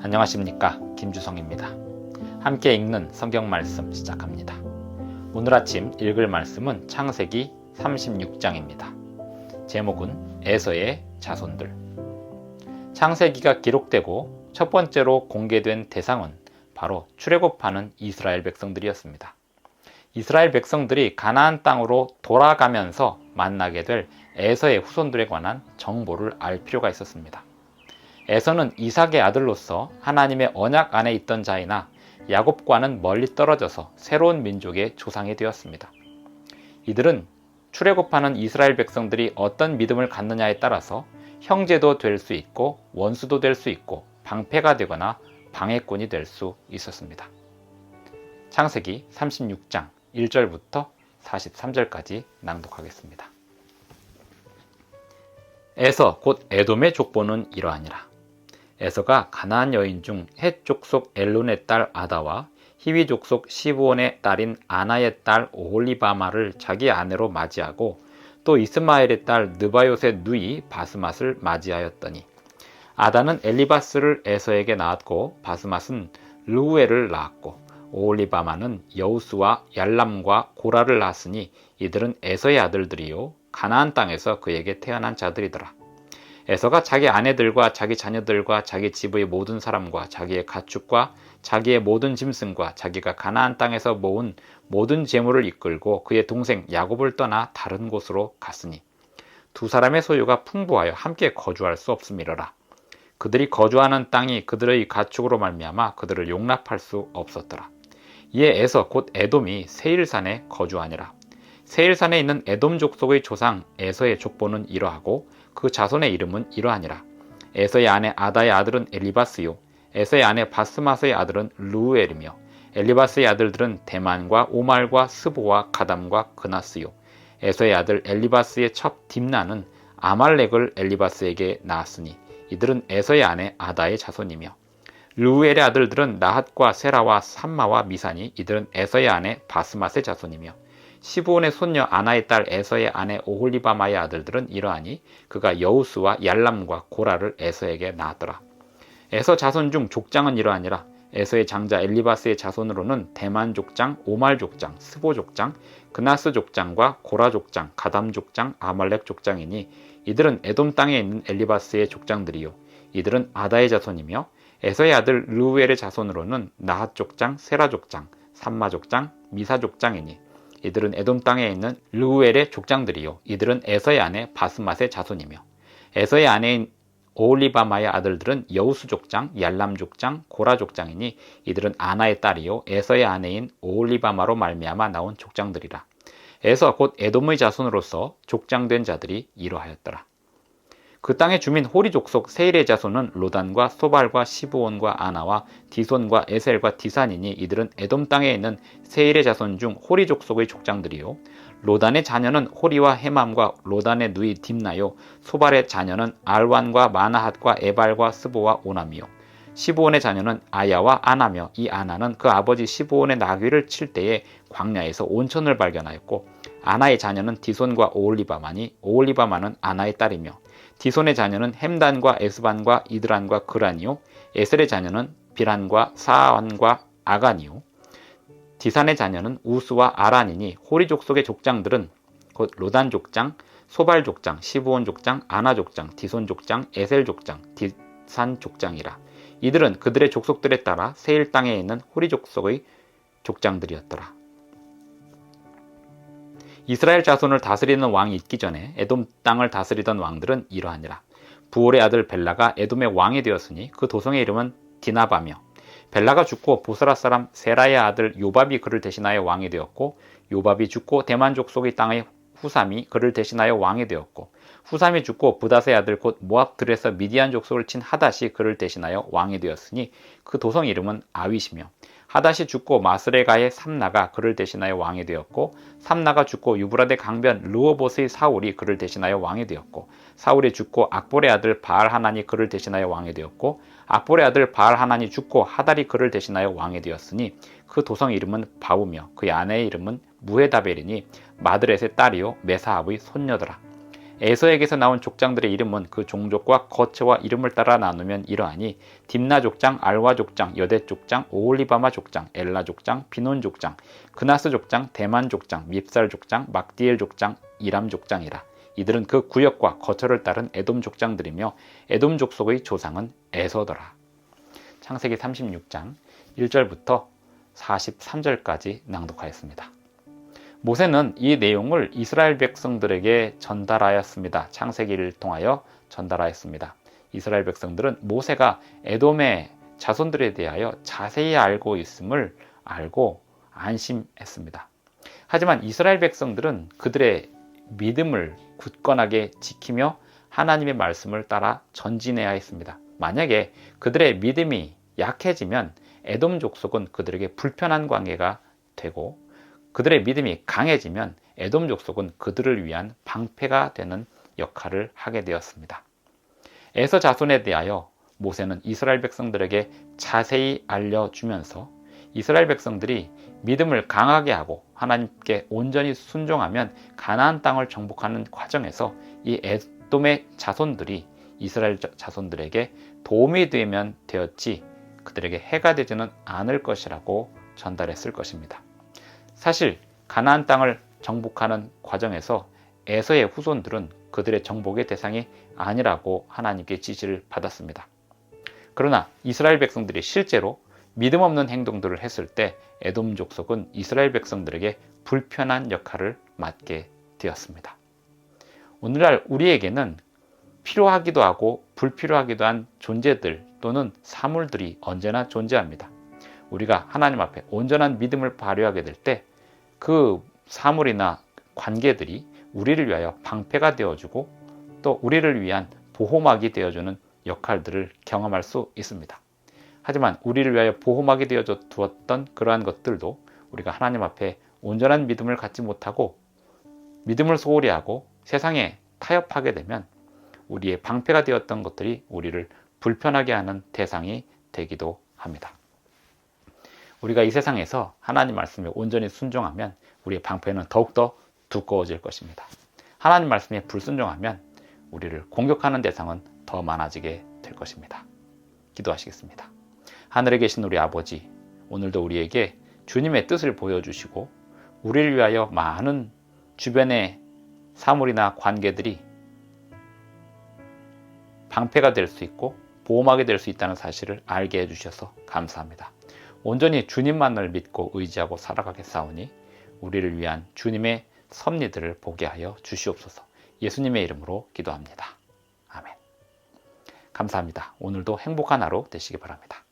안녕하십니까, 김주성입니다. 함께 읽는 성경 말씀 시작합니다. 오늘 아침 읽을 말씀은 창세기 36장입니다. 제목은 에서의 자손들. 창세기가 기록되고 첫 번째로 공개된 대상은 바로 출애굽하는 이스라엘 백성들이었습니다. 이스라엘 백성들이 가나안 땅으로 돌아가면서 만나게 될 에서의 후손들에 관한 정보를 알 필요가 있었습니다. 에서는 이삭의 아들로서 하나님의 언약 안에 있던 자이나 야곱과는 멀리 떨어져서 새로운 민족의 조상이 되었습니다. 이들은 출애굽하는 이스라엘 백성들이 어떤 믿음을 갖느냐에 따라서 형제도 될 수 있고 원수도 될 수 있고 방패가 되거나 방해꾼이 될 수 있었습니다. 창세기 36장 1절부터 43절까지 낭독하겠습니다. 에서 곧 에돔의 족보는 이러하니라. 에서가 가나안 여인 중 헷 족속 엘론의 딸 아다와 히위 족속 시브온의 딸인 아나의 딸 오홀리바마를 자기 아내로 맞이하고 또 이스마엘의 딸 느바요의 누이 바스맛을 맞이하였더니 아다는 엘리바스를 에서에게 낳았고 바스맛은 르우엘을 낳았고 오홀리바마는 여우스와 얄람과 고라를 낳았으니 이들은 에서의 아들들이요 가나안 땅에서 그에게 태어난 자들이더라. 에서가 자기 아내들과 자기 자녀들과 자기 집의 모든 사람과 자기의 가축과 자기의 모든 짐승과 자기가 가나안 땅에서 모은 모든 재물을 이끌고 그의 동생 야곱을 떠나 다른 곳으로 갔으니 두 사람의 소유가 풍부하여 함께 거주할 수 없음이러라. 그들이 거주하는 땅이 그들의 가축으로 말미암아 그들을 용납할 수 없었더라. 이에 에서 곧 에돔이 세일산에 거주하니라. 세일산에 있는 에돔 족속의 조상 에서의 족보는 이러하고 그 자손의 이름은 이러하니라. 에서의 아내 아다의 아들은 엘리바스요 에서의 아내 바스맛의 아들은 르우엘이며 엘리바스의 아들들은 대만과 오말과 스보와 가담과 그나스요 에서의 아들 엘리바스의 첩 딥나는 아말렉을 엘리바스에게 낳았으니 이들은 에서의 아내 아다의 자손이며 르우엘의 아들들은 나핫과 세라와 삼마와 미산이 이들은 에서의 아내 바스맛의 자손이며 시브온의 손녀 아나의 딸 에서의 아내 오홀리바마의 아들들은 이러하니 그가 여우스와 얄람과 고라를 에서에게 낳았더라. 에서 자손 중 족장은 이러하니라. 에서의 장자 엘리바스의 자손으로는 대만 족장, 오말 족장, 스보 족장, 그나스 족장과 고라 족장, 가담 족장, 아말렉 족장이니 이들은 에돔 땅에 있는 엘리바스의 족장들이요 이들은 아다의 자손이며 에서의 아들 르우엘의 자손으로는 나핫 족장, 세라 족장, 삼마 족장, 미사 족장이니 이들은 에돔 땅에 있는 르우엘의 족장들이요 이들은 에서의 아내 바스맛의 자손이며 에서의 아내인 오홀리바마의 아들들은 여우스 족장, 얄람 족장, 고라 족장이니 이들은 아나의 딸이요 에서의 아내인 오홀리바마로 말미암아 나온 족장들이라. 에서 곧 에돔의 자손으로서 족장된 자들이 이러하였더라. 그 땅의 주민 호리 족속 세일의 자손은 로단과 소발과 시브온과 아나와 디손과 에셀과 디산이니 이들은 에돔 땅에 있는 세일의 자손 중 호리 족속의 족장들이요 로단의 자녀는 호리와 헤맘과 로단의 누이 딥나요 소발의 자녀는 알완과 마나핫과 에발과 스보와 오남이요 시브온의 자녀는 아야와 아나며 이 아나는 그 아버지 시브온의 나귀를 칠 때에 광야에서 온천을 발견하였고 아나의 자녀는 디손과 오홀리바마니 오홀리바마는 아나의 딸이며 디손의 자녀는 햄단과 에스반과 이드란과 그란이요 에셀의 자녀는 비란과 사안과 아간이요 디산의 자녀는 우스와 아란이니 호리 족속의 족장들은 곧 로단 족장, 소발 족장, 시브온 족장, 아나 족장, 디손 족장, 에셀 족장, 디산 족장이라. 이들은 그들의 족속들에 따라 세일 땅에 있는 호리 족속의 족장들이었더라. 이스라엘 자손을 다스리는 왕이 있기 전에 에돔 땅을 다스리던 왕들은 이러하니라. 부올의 아들 벨라가 에돔의 왕이 되었으니 그 도성의 이름은 디나바며 벨라가 죽고 보스라 사람 세라의 아들 요밥이 그를 대신하여 왕이 되었고 요밥이 죽고 대만 족속의 땅의 후삼이 그를 대신하여 왕이 되었고 후삼이 죽고 부닷의 아들 곧 모압들에서 미디안 족속을 친 하닷이 그를 대신하여 왕이 되었으니 그 도성 이름은 아윗이며 하닷이 죽고 마스레가의 삼나가 그를 대신하여 왕이 되었고 삼나가 죽고 유브라데 강변 르호봇의 사울이 그를 대신하여 왕이 되었고 사울이 죽고 악볼의 아들 바알하난이 그를 대신하여 왕이 되었고 악볼의 아들 바알하난이 죽고 하달이 그를 대신하여 왕이 되었으니 그 도성 이름은 바우며 그의 아내의 이름은 무헤다벨이니 마드렛의 딸이요 메사압의 손녀더라. 에서에게서 나온 족장들의 이름은 그 종족과 거처와 이름을 따라 나누면 이러하니 딥나 족장, 알와 족장, 여대 족장, 오홀리바마 족장, 엘라 족장, 비논 족장, 그나스 족장, 대만 족장, 밉살 족장, 막디엘 족장, 이람 족장이라. 이들은 그 구역과 거처를 따른 에돔 족장들이며 에돔 족속의 조상은 에서더라. 창세기 36장 1절부터 43절까지 낭독하였습니다. 모세는 이 내용을 이스라엘 백성들에게 전달하였습니다. 창세기를 통하여 전달하였습니다. 이스라엘 백성들은 모세가 에돔의 자손들에 대하여 자세히 알고 있음을 알고 안심했습니다. 하지만 이스라엘 백성들은 그들의 믿음을 굳건하게 지키며 하나님의 말씀을 따라 전진해야 했습니다. 만약에 그들의 믿음이 약해지면 에돔 족속은 그들에게 불편한 관계가 되고 그들의 믿음이 강해지면 에돔 족속은 그들을 위한 방패가 되는 역할을 하게 되었습니다. 에서 자손에 대하여 모세는 이스라엘 백성들에게 자세히 알려주면서 이스라엘 백성들이 믿음을 강하게 하고 하나님께 온전히 순종하면 가나안 땅을 정복하는 과정에서 이 에돔의 자손들이 이스라엘 자손들에게 도움이 되면 되었지 그들에게 해가 되지는 않을 것이라고 전달했을 것입니다. 사실 가나안 땅을 정복하는 과정에서 에서의 후손들은 그들의 정복의 대상이 아니라고 하나님께 지시를 받았습니다. 그러나 이스라엘 백성들이 실제로 믿음 없는 행동들을 했을 때 에돔 족속은 이스라엘 백성들에게 불편한 역할을 맡게 되었습니다. 오늘날 우리에게는 필요하기도 하고 불필요하기도 한 존재들 또는 사물들이 언제나 존재합니다. 우리가 하나님 앞에 온전한 믿음을 발휘하게 될 때 그 사물이나 관계들이 우리를 위하여 방패가 되어주고 또 우리를 위한 보호막이 되어주는 역할들을 경험할 수 있습니다. 하지만 우리를 위하여 보호막이 되어 두었던 그러한 것들도 우리가 하나님 앞에 온전한 믿음을 갖지 못하고 믿음을 소홀히 하고 세상에 타협하게 되면 우리의 방패가 되었던 것들이 우리를 불편하게 하는 대상이 되기도 합니다. 우리가 이 세상에서 하나님 말씀에 온전히 순종하면 우리의 방패는 더욱더 두꺼워질 것입니다. 하나님 말씀에 불순종하면 우리를 공격하는 대상은 더 많아지게 될 것입니다. 기도하시겠습니다. 하늘에 계신 우리 아버지, 오늘도 우리에게 주님의 뜻을 보여주시고 우리를 위하여 많은 주변의 사물이나 관계들이 방패가 될 수 있고 보호막이 될 수 있다는 사실을 알게 해주셔서 감사합니다. 온전히 주님만을 믿고 의지하고 살아가겠사오니 우리를 위한 주님의 섭리들을 보게 하여 주시옵소서. 예수님의 이름으로 기도합니다. 아멘. 감사합니다. 오늘도 행복한 하루 되시기 바랍니다.